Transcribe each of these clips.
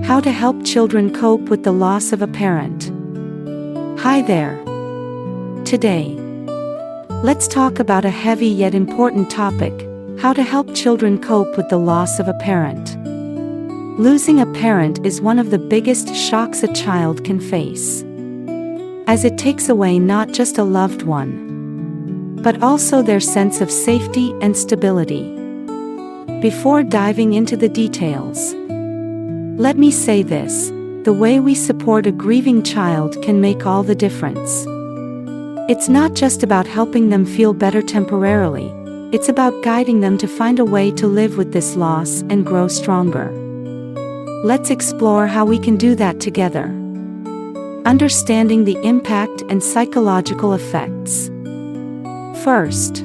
How to help children cope with the loss of a parent. Hi there. Today, let's talk about a heavy yet important topic: how to help children cope with the loss of a parent. Losing a parent is one of the biggest shocks a child can face, as it takes away not just a loved one, but also their sense of safety and stability. Before diving into the details, let me say this: the way we support a grieving child can make all the difference. It's not just about helping them feel better temporarily, it's about guiding them to find a way to live with this loss and grow stronger. Let's explore how we can do that together. Understanding the impact and psychological effects. First,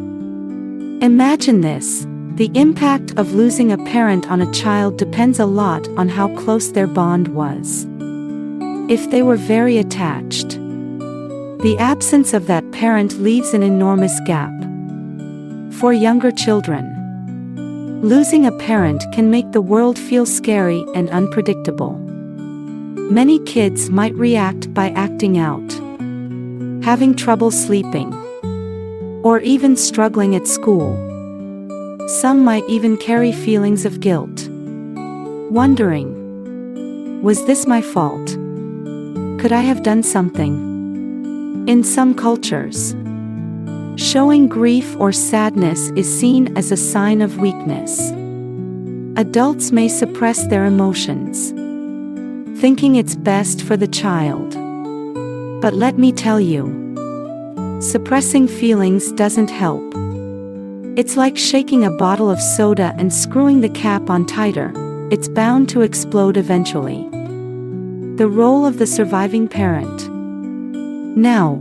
imagine this: the impact of losing a parent on a child depends a lot on how close their bond was. If they were very attached, the absence of that parent leaves an enormous gap. For younger children, losing a parent can make the world feel scary and unpredictable. Many kids might react by acting out, having trouble sleeping, or even struggling at school. Some might even carry feelings of guilt, wondering, was this my fault? Could I have done something? In some cultures, showing grief or sadness is seen as a sign of weakness. Adults may suppress their emotions, thinking it's best for the child. But let me tell you, suppressing feelings doesn't help. It's like shaking a bottle of soda and screwing the cap on tighter. It's bound to explode eventually. The role of the surviving parent. Now,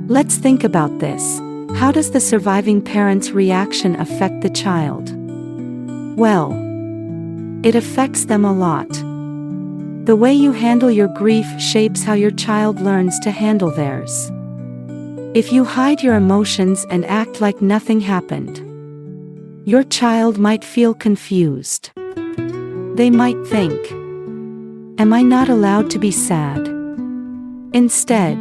let's think about this. How does the surviving parent's reaction affect the child? Well, it affects them a lot. The way you handle your grief shapes how your child learns to handle theirs. If you hide your emotions and act like nothing happened, your child might feel confused. They might think, "Am I not allowed to be sad?" Instead,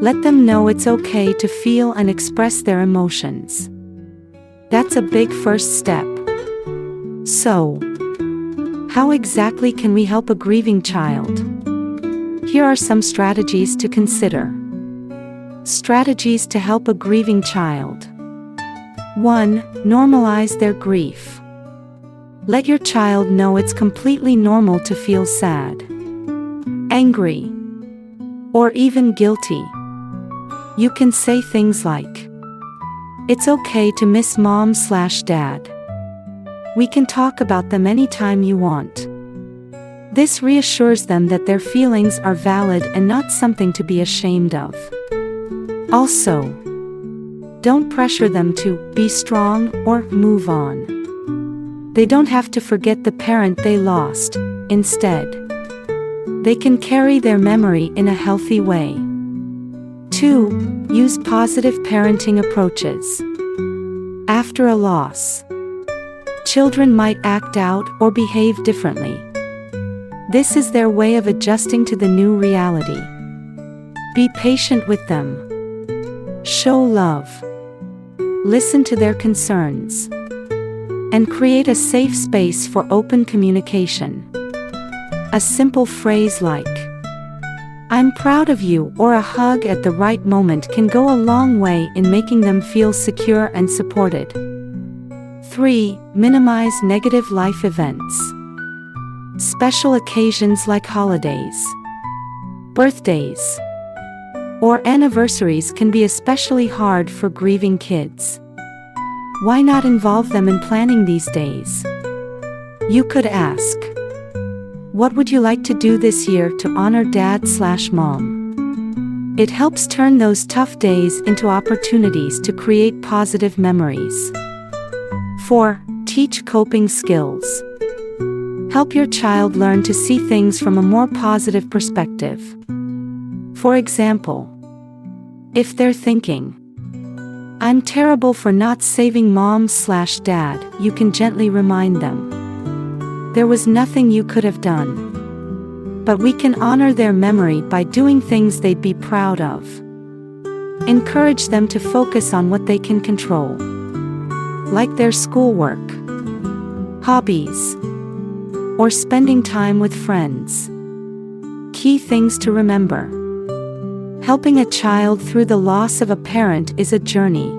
let them know it's okay to feel and express their emotions. That's a big first step. So, how exactly can we help a grieving child? Here are some strategies to consider. Strategies to help a grieving child. 1. Normalize their grief. Let your child know it's completely normal to feel sad, angry, or even guilty. You can say things like, "It's okay to miss mom/dad. We can talk about them anytime you want." This reassures them that their feelings are valid and not something to be ashamed of. Also, don't pressure them to be strong or move on. They don't have to forget the parent they lost. Instead, they can carry their memory in a healthy way. 2. Use positive parenting approaches. After a loss, children might act out or behave differently. This is their way of adjusting to the new reality. Be patient with them. Show love. Listen to their concerns. And create a safe space for open communication. A simple phrase like, "I'm proud of you," or a hug at the right moment can go a long way in making them feel secure and supported. 3. Minimize negative life events. Special occasions like holidays, birthdays, or anniversaries can be especially hard for grieving kids. Why not involve them in planning these days? You could ask, "What would you like to do this year to honor dad/mom?" It helps turn those tough days into opportunities to create positive memories. 4. Teach coping skills. Help your child learn to see things from a more positive perspective. For example, if they're thinking, "I'm terrible for not saving mom/dad," you can gently remind them, There was nothing you could have done. But we can honor their memory by doing things they'd be proud of. Encourage them to focus on what they can control, like their schoolwork, hobbies, or spending time with friends. Key things to remember. Helping a child through the loss of a parent is a journey.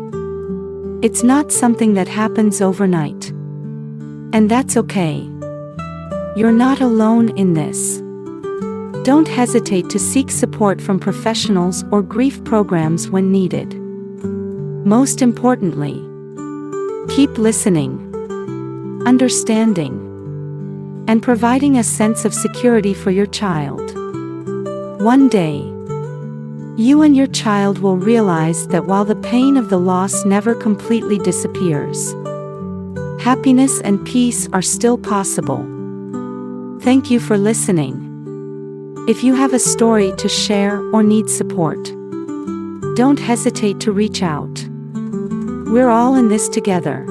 It's not something that happens overnight. And that's okay. You're not alone in this. Don't hesitate to seek support from professionals or grief programs when needed. Most importantly, keep listening, understanding, and providing a sense of security for your child. One day, you and your child will realize that while the pain of the loss never completely disappears, happiness and peace are still possible. Thank you for listening. If you have a story to share or need support, don't hesitate to reach out. We're all in this together.